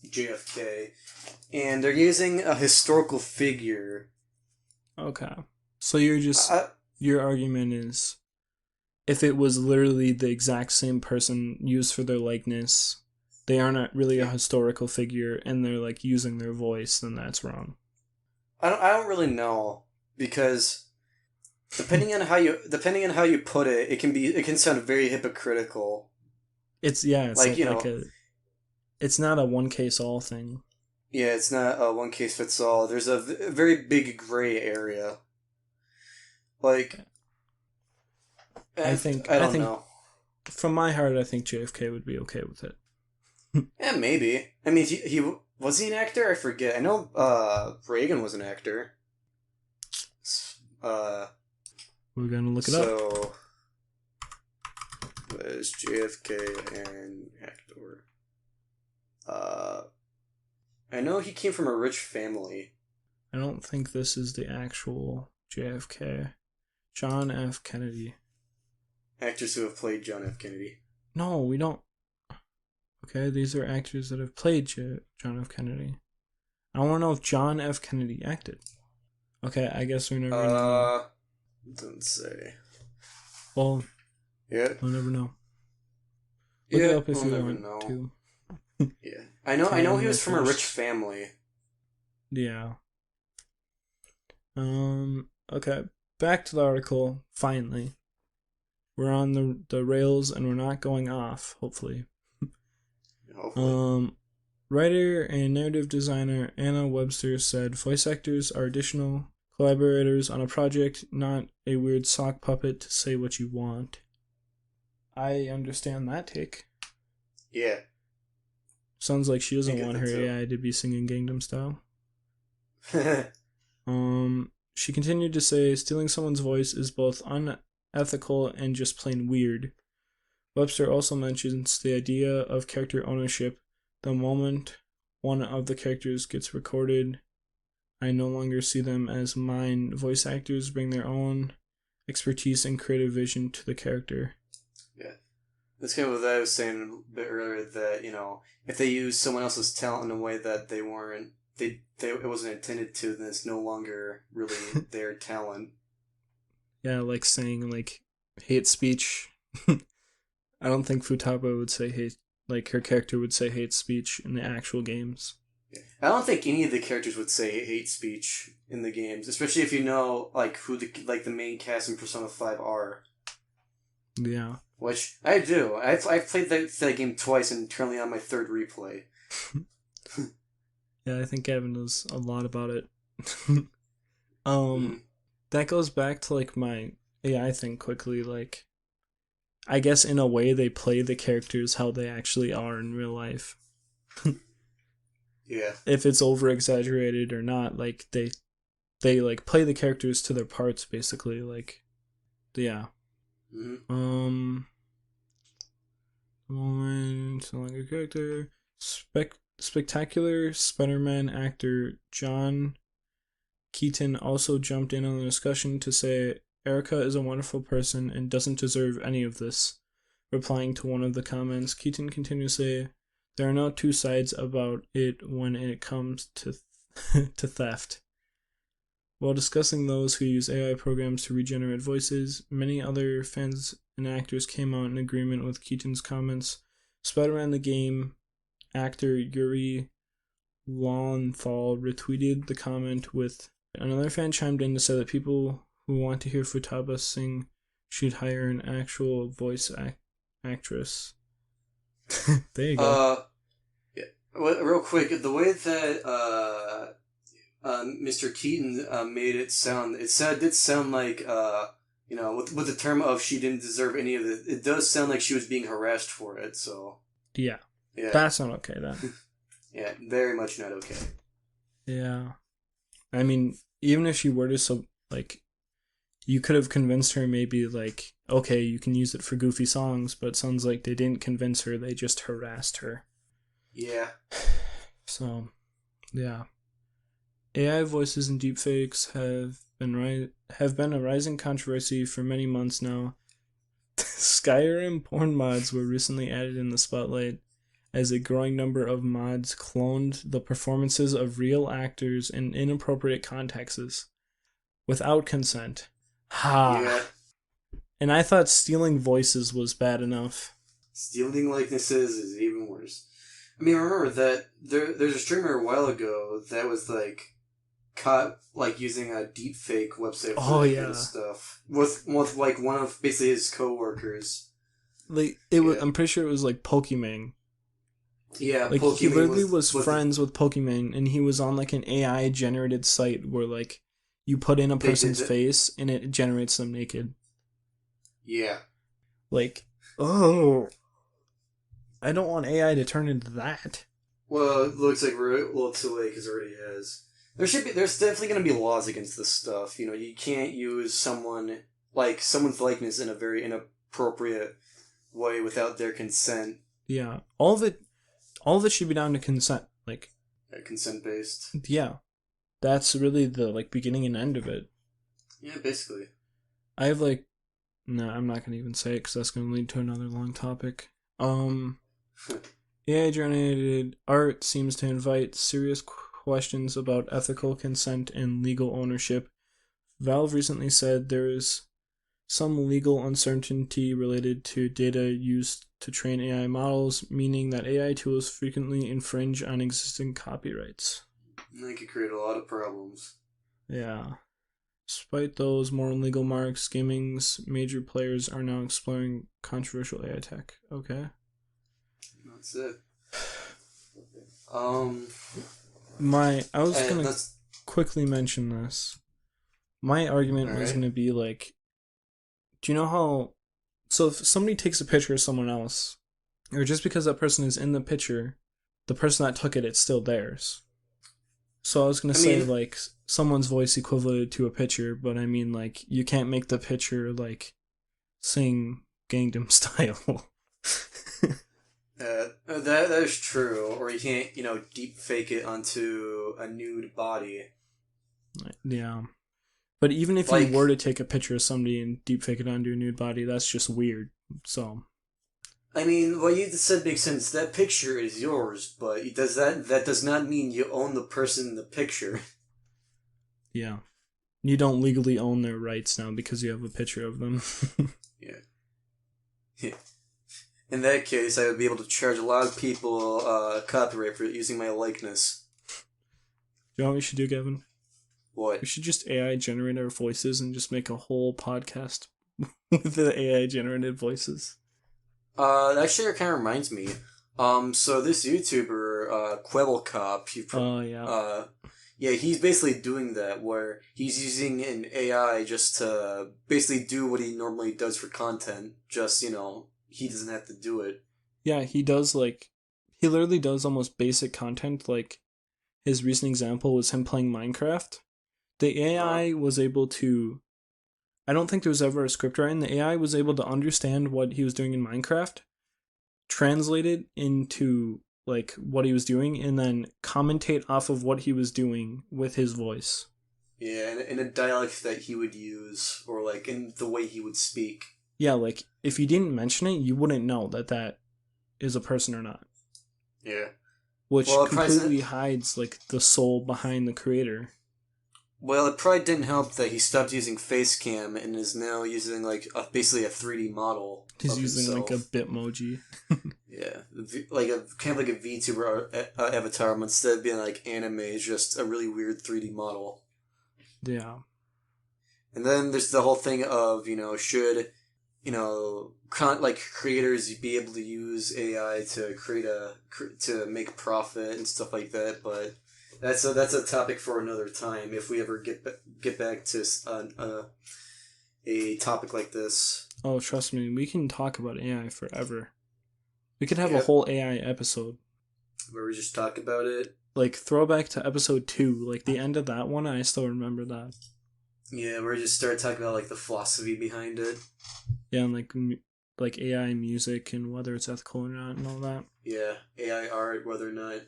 JFK, and they're using a historical figure. Okay. So you're just I, your argument is if it was literally the exact same person used for their likeness, they are not really a yeah, historical figure and they're like using their voice, then that's wrong. I don't really know because depending on how you put it, it can sound very hypocritical. It's yeah, it's Like not you like know, a it's not a one case all thing. yeah, it's not a one case fits all. There's a very big gray area. Like I think I I don't think know. from my heart I think JFK would be okay with it. Yeah, maybe. I mean, he was he an actor? I forget. I know Reagan was an actor. Uh, We're gonna look it up. so was JFK an actor? Uh, I know he came from a rich family. I don't think this is the actual JFK. John F. Kennedy. Actors who have played John F. Kennedy. No, we don't. Okay, these are actors that have played John F. Kennedy. I want to know if John F. Kennedy acted. Okay, I guess we're never gonna know. Uh, doesn't say. Well, Yeah, we'll never know. Look it yeah, up if we'll you never want know. to. Yeah, I know Time he will was from a rich first. family. Yeah. Okay. Back to the article. Finally, we're on the rails and we're not going off. Hopefully. Hopefully, Um, Writer and narrative designer Anna Webster said voice actors are additional collaborators on a project, not a weird sock puppet to say what you want. I understand that take. yeah. Sounds like she I doesn't get want that her too. AI to be singing Gangnam Style. She continued to say stealing someone's voice is both unethical and just plain weird. Webster also mentions the idea of character ownership the moment one of the characters gets recorded, I no longer see them as mine. Voice actors bring their own expertise and creative vision to the character. Yeah. That's kind of what I was saying a bit earlier, that, if they use someone else's talent in a way that they weren't, it wasn't intended to, then it's no longer really their talent. Yeah, like saying, like, hate speech. I don't think Futaba would say hate, like, her character would say hate speech in the actual games. Yeah. I don't think any of the characters would say hate speech in the games, especially if you know, like, who the main cast in Persona 5 are. Yeah. Which I do. I've played that game twice and currently on my third replay. Yeah, I think Gavin knows a lot about it. That goes back to, like, my AI thing quickly. Like, I guess in a way they play the characters how they actually are in real life. Yeah. If it's over exaggerated or not, like, they like play the characters to their parts, basically. Like, yeah. Mm-hmm. Like a character. Spectacular Spider-Man actor John Keaton also jumped in on the discussion to say Erica is a wonderful person and doesn't deserve any of this. Replying to one of the comments, Keaton continued to say, "There are no two sides about it when it comes to to theft." While discussing those who use AI programs to regenerate voices, many other fans and actors came out in agreement with Keaton's comments. Spider-Man the Game actor Yuri Lowenthal retweeted the comment with another fan chimed in to say that people who want to hear Futaba sing should hire an actual voice actress. There you go. Yeah. Well, real quick, the way that Mr. Keaton made it sound, did sound like with the term of she didn't deserve any of it. It does sound like she was being harassed for it. So Yeah. Yeah. That's not okay then. Yeah, very much not okay. Yeah. I mean, even if she were to, like, you could have convinced her maybe, like, okay, you can use it for goofy songs, but it sounds like they didn't convince her, they just harassed her. Yeah. So, yeah. AI voices and deepfakes have been a rising controversy for many months now. Skyrim porn mods were recently added in the spotlight as a growing number of mods cloned the performances of real actors in inappropriate contexts without consent. Ha! Yeah. And I thought stealing voices was bad enough. Stealing likenesses is even worse. I mean, remember that there's a streamer a while ago that was like caught like using a deepfake website for that kind of stuff with like one of basically his coworkers. Like I'm pretty sure it was like Pokimane. Yeah, like Pokimane he literally was friends with Pokimane, and he was on like an AI generated site where like you put in a person's face and it generates them naked. Yeah. Like, oh, I don't want AI to turn into that. Well, it looks like we're a little too late because it already has. There's definitely going to be laws against this stuff. You can't use someone's likeness in a very inappropriate way without their consent. Yeah, all of it should be down to consent. Like, consent based. Yeah, that's really the like beginning and end of it. Yeah, basically. I have like, no, I'm not gonna even say it because that's gonna lead to another long topic. AI generated art seems to invite serious questions about ethical consent and legal ownership. Valve recently said there is some legal uncertainty related to data used to train AI models, meaning that AI tools frequently infringe on existing copyrights. That could create a lot of problems. Yeah. Despite those more legal marks, gaming's major players are now exploring controversial AI tech. Okay. That's it. I was gonna quickly mention this. My argument was gonna be like, do you know how? So if somebody takes a picture of someone else, or just because that person is in the picture, the person that took it, it's still theirs. So I was gonna say like someone's voice equivalent to a picture, but I mean like you can't make the picture like sing Gangnam Style. That is true. Or you can't, deep fake it onto a nude body. Yeah. But even if you Like, were to take a picture of somebody and deepfake it onto a nude body, that's just weird. So, I mean, what you said makes sense. That picture is yours, but that does not mean you own the person in the picture. yeah. You don't legally own their rights now because you have a picture of them. Yeah. In that case, I would be able to charge a lot of people copyright for using my likeness. You know what we should do, Gavin? What? We should just AI generate our voices and just make a whole podcast with the AI generated voices. Actually, it kind of reminds me. So this YouTuber, Quebblecop, Oh, yeah. yeah, he's basically doing that where he's using an AI just to basically do what he normally does for content. Just, he doesn't have to do it. Yeah, he does he literally does almost basic content. Like, his recent example was him playing Minecraft. The AI was able to. I don't think there was ever a script writing. The AI was able to understand what he was doing in Minecraft, translate it into what he was doing, and then commentate off of what he was doing with his voice. Yeah, in a dialect that he would use, or like in the way he would speak. Yeah, if you didn't mention it, you wouldn't know that is a person or not. Yeah. Which Well, it completely probably hides the soul behind the creator. well, it probably didn't help that he stopped using Facecam and is now using basically a 3D model He's of using a himself. Bitmoji. Yeah, like a kind of like a VTuber avatar, but instead of being like anime, it's just a really weird 3D model. Yeah. And then there's the whole thing of should like creators be able to use AI to to make profit and stuff like that, but that's a topic for another time if we ever get back to a topic like this. Oh, trust me, we can talk about AI forever. We could have a Yep, whole AI episode. where we just talk about it. Throwback to episode 2, the end of that one, I still remember that. Yeah, where we just start talking about like the philosophy behind it. Yeah, and AI music and whether it's ethical or not and all that. Yeah, AI art, whether or not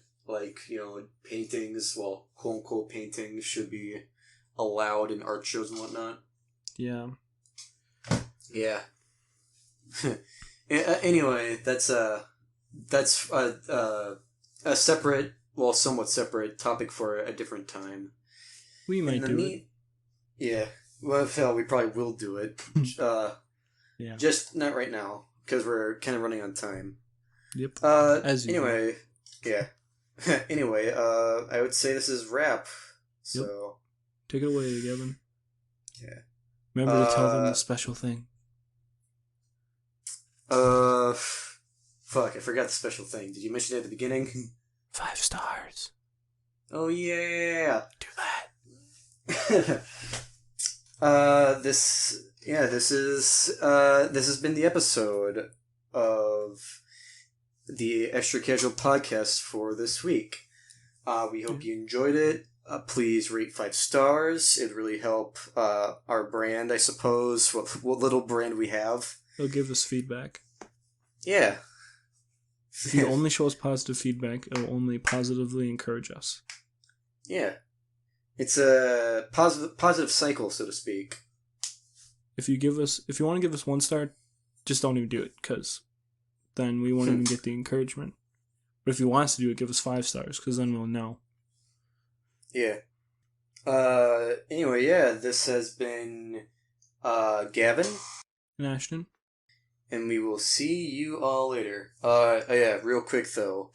paintings, well, quote unquote paintings, should be allowed in art shows and whatnot. Yeah. Yeah. Anyway, that's a separate, well, somewhat separate topic for a different time. We In might the do it. yeah. Well, hell, we probably will do it. Yeah. Just not right now because we're kind of running on time. Yep. As usual. Anyway, yeah. Anyway, I would say this is wrap. So. Yep. Take it away, Gavin. Yeah. Remember to tell them the special thing. Fuck, I forgot the special thing. Did you mention it at the beginning? 5 stars. Oh, yeah! Do that. This has been the episode of the Extra Casual Podcast for this week. We hope you enjoyed it. Please rate 5 stars. It'd really help our brand, I suppose, what little brand we have. They'll give us feedback. Yeah. If you only show us positive feedback, it'll only positively encourage us. Yeah. It's a positive cycle, so to speak. If you want to give us 1 star, just don't even do it, because then we won't even get the encouragement. But if you want us to do it, give us 5 stars, because then we'll know. Yeah. Anyway, yeah, this has been Gavin. And Ashton? And we will see you all later. Yeah, real quick though.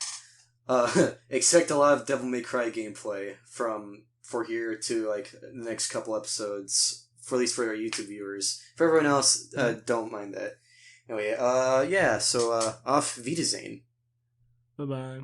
Expect a lot of Devil May Cry gameplay for here to the next couple episodes, for at least for our YouTube viewers. For everyone else, don't mind that. Anyway, yeah, so auf Wiedersehen. Bye-bye.